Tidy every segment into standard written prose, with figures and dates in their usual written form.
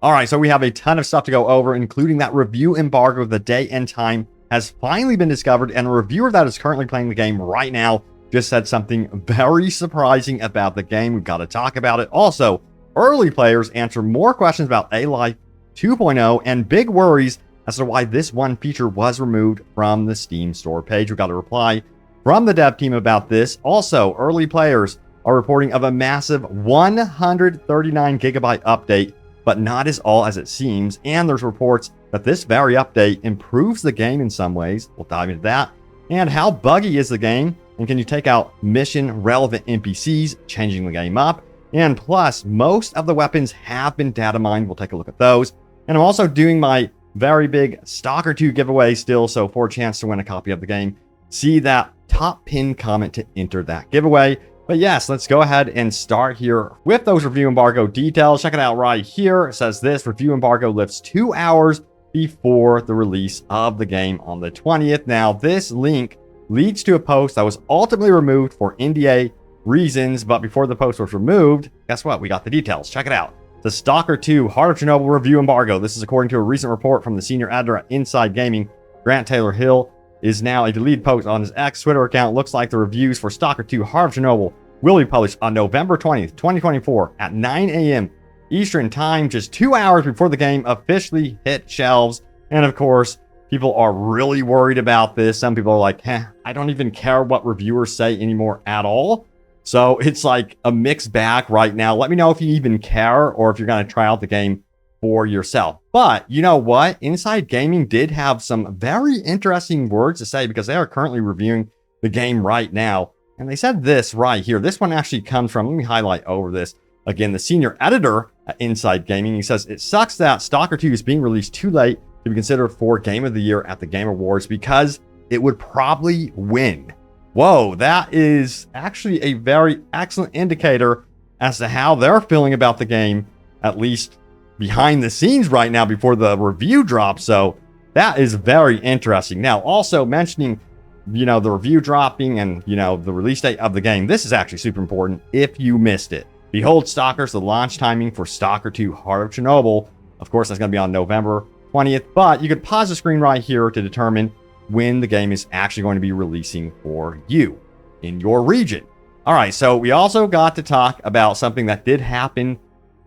All right, so we have a ton of stuff to go over, including that review embargo. The day and time has finally been discovered, and a reviewer that is currently playing the game right now just said something very surprising about the game. We've got to talk about it. Also, early players answer more questions about A-Life 2.0 and big worries as to why this one feature was removed from the Steam store page. We got a reply from the dev team about this. Also, early players are reporting of a massive 139 gigabyte update, but not as all as it seems. And there's reports that this very update improves the game in some ways. We'll dive into that. And how buggy is the game? And can you take out mission relevant NPCs, changing the game up? And plus, most of the weapons have been data mined. We'll take a look at those. And I'm also doing my very big Stalker 2 giveaway still, so for a chance to win a copy of the game, see that top pinned comment to enter that giveaway. But yes, let's go ahead and start here with those review embargo details. Check it out right here. It says this review embargo lifts 2 hours before the release of the game on the 20th. Now, this link leads to a post that was ultimately removed for NDA reasons, but before the post was removed, guess what? We got the details. Check it out. The Stalker 2 Heart of Chernobyl review embargo. This is according to a recent report from the senior editor at Inside Gaming, Grant Taylor Hill, is now a deleted post on his X Twitter account. Looks like the reviews for Stalker 2 Heart of Chernobyl will be published on November 20th, 2024 at 9 a.m. Eastern Time, just 2 hours before the game officially hit shelves. And of course, people are really worried about this. Some people are like, I don't even care what reviewers say anymore at all. So it's like a mixed bag right now. Let me know if you even care or if you're going to try out the game for yourself. But you know what? Inside Gaming did have some very interesting words to say because they are currently reviewing the game right now. And they said this right here. This one actually comes from, let me highlight over this. Again, the senior editor at Inside Gaming. He says, it sucks that Stalker 2 is being released too late to be considered for Game of the Year at the Game Awards because it would probably win. Whoa, that is actually a very excellent indicator as to how they're feeling about the game, at least behind the scenes right now before the review drops. So that is very interesting. Now, also mentioning, the review dropping and, the release date of the game. This is actually super important if you missed it. Behold, Stalkers, the launch timing for Stalker 2 Heart of Chernobyl. Of course, that's going to be on November 20th, but you could pause the screen right here to determine when the game is actually going to be releasing for you in your region. All right, so we also got to talk about something that did happen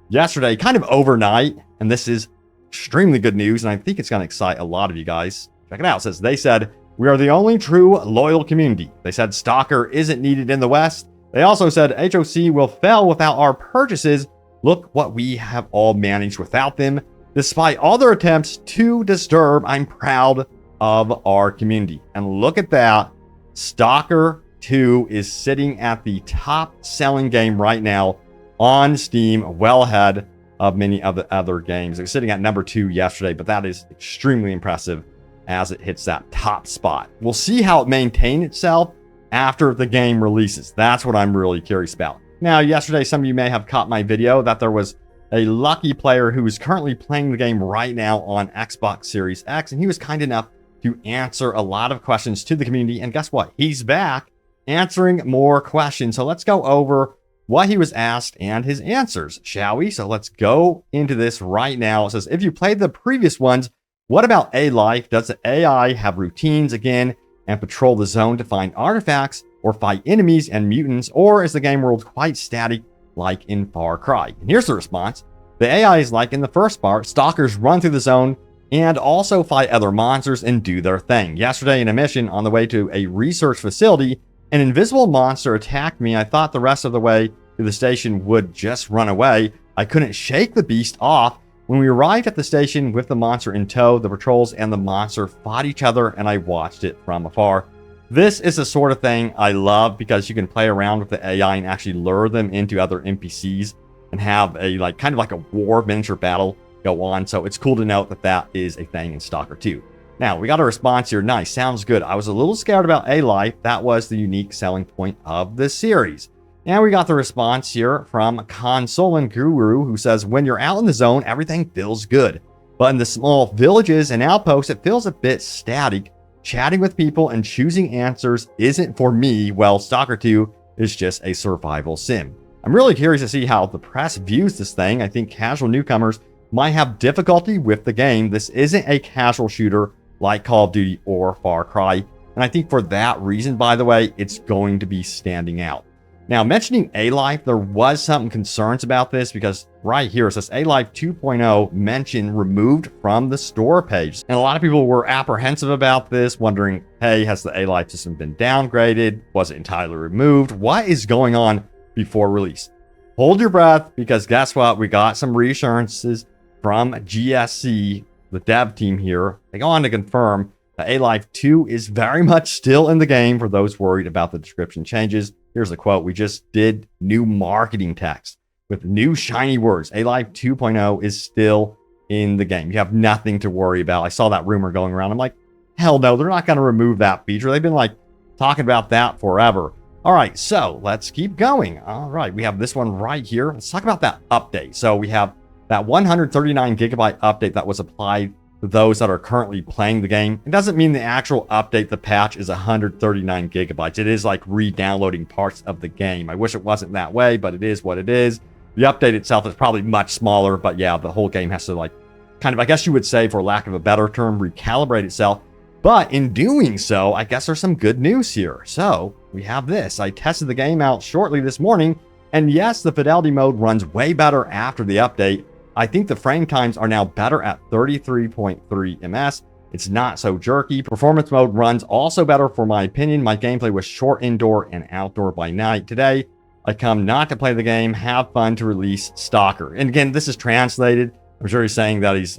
yesterday, kind of overnight, and this is extremely good news, and I think it's going to excite a lot of you guys. Check it out. It says, they said, we are the only true loyal community. They said Stalker isn't needed in the West. They also said HOC will fail without our purchases. Look what we have all managed without them. Despite all their attempts to disturb, I'm proud of our community. And look at that. Stalker 2 is sitting at the top selling game right now on Steam, well ahead of many of the other games. It was sitting at number 2 yesterday, but that is extremely impressive as it hits that top spot. We'll see how it maintains itself after the game releases. That's what I'm really curious about. Now, yesterday, some of you may have caught my video that there was a lucky player who is currently playing the game right now on Xbox Series X, and he was kind enough to answer a lot of questions to the community. And guess what? He's back answering more questions. So let's go over what he was asked and his answers, shall we? So let's go into this right now. It says, if you played the previous ones, what about A-Life? Does the AI have routines again and patrol the zone to find artifacts or fight enemies and mutants? Or is the game world quite static like in Far Cry? And here's the response. The AI is like in the first part. Stalkers run through the zone and also fight other monsters and do their thing. Yesterday in a mission on the way to a research facility, an invisible monster attacked me. I thought the rest of the way to the station would just run away. I couldn't shake the beast off. When we arrived at the station with the monster in tow, the patrols and the monster fought each other and I watched it from afar. This is the sort of thing I love because you can play around with the AI and actually lure them into other NPCs and have a kind of like a war miniature battle go on. So it's cool to note that that is a thing in Stalker 2. Now, we got a response here. Nice. Sounds good. I was a little scared about A-Life. That was the unique selling point of the series. And we got the response here from Console Guru, who says, when you're out in the zone, everything feels good. But in the small villages and outposts, it feels a bit static. Chatting with people and choosing answers isn't for me. Well, Stalker 2 is just a survival sim. I'm really curious to see how the press views this thing. I think casual newcomers might have difficulty with the game. This isn't a casual shooter like Call of Duty or Far Cry. And I think for that reason, by the way, it's going to be standing out. Now, mentioning A-Life, there was some concerns about this because right here it says A-Life 2.0 mention removed from the store page. And a lot of people were apprehensive about this, wondering, hey, has the A-Life system been downgraded? Was it entirely removed? What is going on before release? Hold your breath, because guess what? We got some reassurances from GSC, the dev team here. They go on to confirm that A-Life 2 is very much still in the game for those worried about the description changes. Here's a quote. We just did new marketing text with new shiny words. A-Life 2.0 is still in the game. You have nothing to worry about. I saw that rumor going around. I'm like, hell no, they're not going to remove that feature. They've been like talking about that forever. All right, so let's keep going. All right, we have this one right here. Let's talk about that update. So we have that 139 gigabyte update that was applied to those that are currently playing the game. It doesn't mean the actual update, the patch, is 139 gigabytes. It is like re-downloading parts of the game. I wish it wasn't that way, but it is what it is. The update itself is probably much smaller, but yeah, the whole game has to like kind of, I guess you would say, for lack of a better term, recalibrate itself. But in doing so, I guess there's some good news here. So we have this. I tested the game out shortly this morning, and yes, the fidelity mode runs way better after the update. I think the frame times are now better at 33.3 ms. It's not so jerky. Performance mode runs also better for my opinion. My gameplay was short indoor and outdoor by night. Today, I come not to play the game, have fun to release Stalker. And again, this is translated. I'm sure he's saying that he's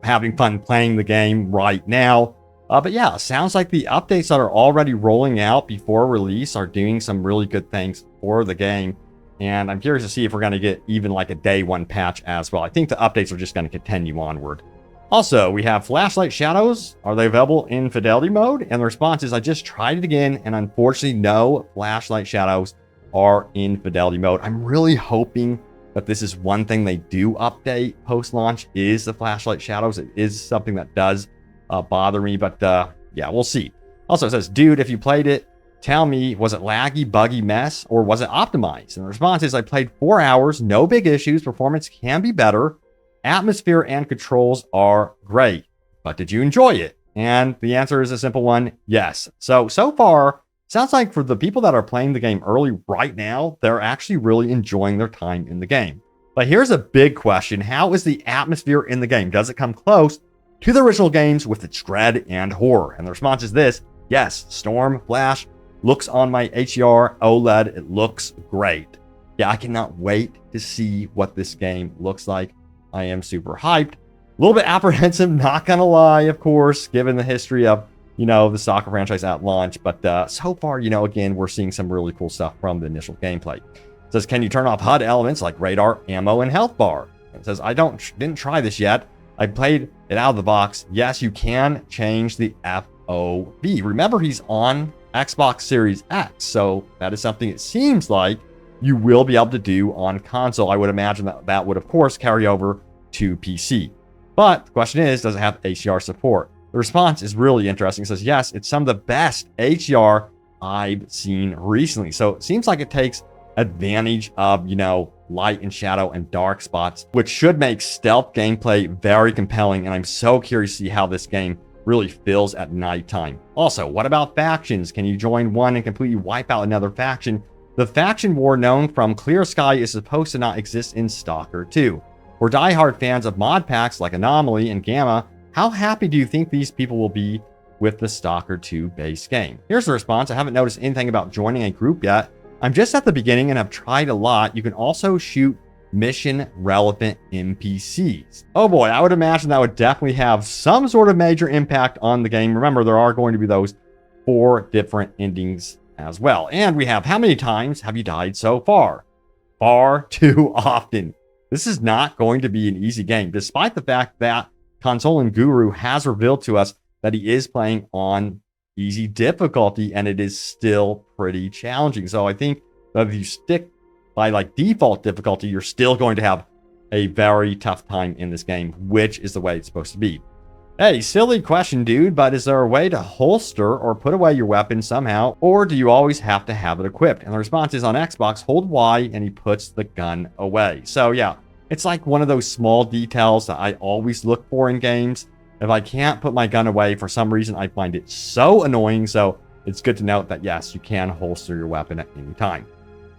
having fun playing the game right now. But yeah, sounds like the updates that are already rolling out before release are doing some really good things for the game. And I'm curious to see if we're going to get even like a day one patch as well. I think the updates are just going to continue onward. Also, we have flashlight shadows. Are they available in fidelity mode? And the response is, I just tried it again, and unfortunately, no flashlight shadows are in fidelity mode. I'm really hoping that this is one thing they do update post-launch, is the flashlight shadows. It is something that does bother me, but yeah, we'll see. Also, it says, dude, if you played it, tell me, was it laggy, buggy mess, or was it optimized? And the response is, I played 4 hours, no big issues, performance can be better, atmosphere and controls are great, but did you enjoy it? And the answer is a simple one, yes. So far, sounds like for the people that are playing the game early right now, they're actually really enjoying their time in the game. But here's a big question. How is the atmosphere in the game? Does it come close to the original games with its dread and horror? And the response is this, yes, Storm, Flash, looks on my HDR OLED. It looks great. Yeah, I cannot wait to see what this game looks like. I am super hyped. A little bit apprehensive, not gonna lie, of course, given the history of, the Stalker franchise at launch. But so far, again, we're seeing some really cool stuff from the initial gameplay. It says, can you turn off HUD elements like radar, ammo, and health bar? It says, I didn't try this yet. I played it out of the box. Yes, you can change the FOV. Remember, he's on Xbox Series X, so that is something it seems like you will be able to do on console. I would imagine that would, of course, carry over to PC. But the question is, does it have HDR support? The response is really interesting. It says, yes, it's some of the best HDR I've seen recently. So it seems like it takes advantage of, light and shadow and dark spots, which should make stealth gameplay very compelling. And I'm so curious to see how this game really feels at nighttime. Also, what about factions? Can you join one and completely wipe out another faction? The faction war known from Clear Sky is supposed to not exist in Stalker 2. For diehard fans of mod packs like Anomaly and Gamma, how happy do you think these people will be with the Stalker 2 base game? Here's the response. I haven't noticed anything about joining a group yet. I'm just at the beginning and have tried a lot. You can also shoot mission relevant NPCs. Oh boy, I would imagine that would definitely have some sort of major impact on the game. Remember, there are going to be those 4 different endings as well. And we have, how many times have you died so far? Far too often. This is not going to be an easy game, despite the fact that Console and Guru has revealed to us that he is playing on easy difficulty, and it is still pretty challenging. So I think that if you stick by like default difficulty, you're still going to have a very tough time in this game, which is the way it's supposed to be. Hey, silly question, dude, but is there a way to holster or put away your weapon somehow, or do you always have to have it equipped? And the response is, on Xbox, hold Y and he puts the gun away. So yeah, It's like one of those small details that I always look for in games. If I can't put my gun away for some reason, I find it so annoying. So it's good to note that, yes, you can holster your weapon at any time.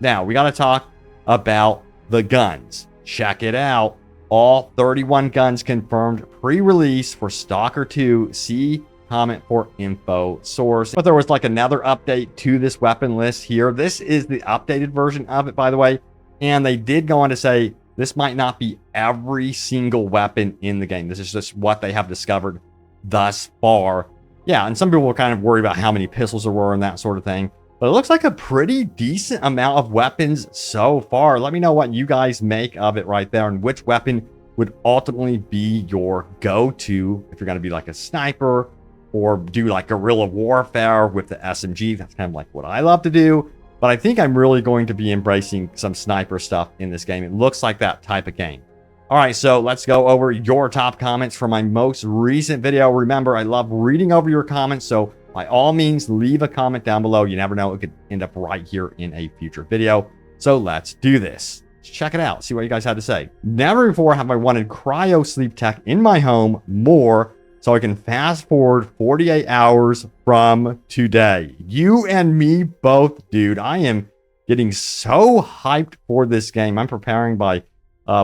Now, we got to talk about the guns. Check it out. All 31 guns confirmed pre-release for Stalker 2. See comment for info source. But there was like another update to this weapon list here. This is the updated version of it, by the way. And they did go on to say this might not be every single weapon in the game. This is just what they have discovered thus far. Yeah, and some people were kind of worried about how many pistols there were and that sort of thing. But it looks like a pretty decent amount of weapons so far. Let me know what you guys make of it right there and which weapon would ultimately be your go-to if you're going to be like a sniper or do like guerrilla warfare with the SMG. That's kind of like what I love to do. But I think I'm really going to be embracing some sniper stuff in this game. It looks like that type of game. All right, so let's go over your top comments from my most recent video. Remember, I love reading over your comments, so by all means, leave a comment down below. You never know, it could end up right here in a future video. So let's do this. Let's check it out, see what you guys had to say. Never before have I wanted cryo sleep tech in my home more, so I can fast forward 48 hours from today. You and me both, dude. I am getting so hyped for this game. I'm preparing by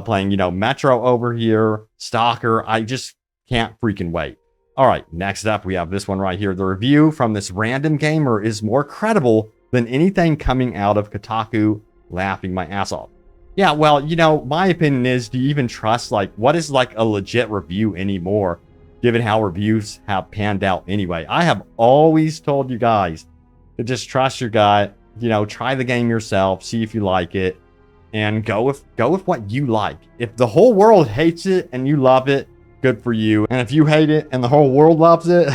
playing, Metro over here, Stalker. I just can't freaking wait. All right, next up, we have this one right here. The review from this random gamer is more credible than anything coming out of Kotaku, laughing my ass off. Yeah, well, my opinion is, do you even trust, what is a legit review anymore? Given how reviews have panned out anyway. I have always told you guys to just trust your gut, try the game yourself, see if you like it, and go with what you like. If the whole world hates it and you love it, good for you. And if you hate it and the whole world loves it,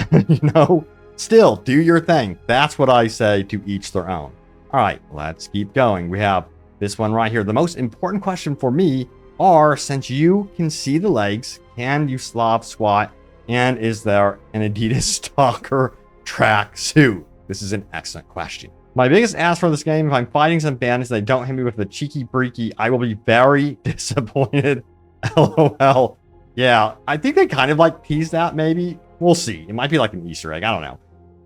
still do your thing. That's what I say, to each their own. All right, let's keep going. We have this one right here. The most important question for me are, since you can see the legs, can you Slav squat? And is there an Adidas Stalker track suit? This is an excellent question. My biggest ask for this game, if I'm fighting some bandits and they don't hit me with the cheeky breaky, I will be very disappointed. LOL. Yeah, I think they kind of teased that maybe. We'll see. It might be like an Easter egg. I don't know.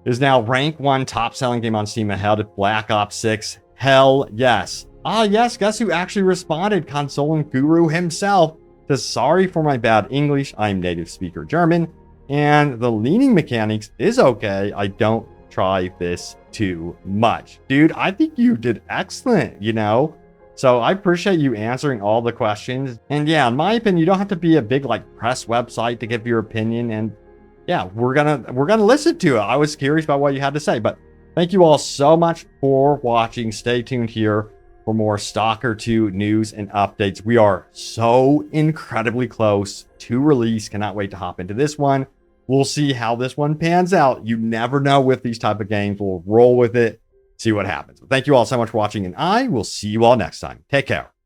It is now rank 1 top selling game on Steam ahead of Black Ops 6. Hell yes. Ah, yes. Guess who actually responded? Console Guru himself. Says, sorry for my bad English. I'm native speaker German. And the leaning mechanics is okay. I don't try this too much. Dude, I think you did excellent, So I appreciate you answering all the questions. And yeah, in my opinion, you don't have to be a big press website to give your opinion. And yeah, we're gonna listen to it. I was curious about what you had to say. But thank you all so much for watching. Stay tuned here for more Stalker 2 news and updates. We are so incredibly close to release. Cannot wait to hop into this one. We'll see how this one pans out. You never know with these type of games. We'll roll with it, see what happens. But thank you all so much for watching, and I will see you all next time. Take care.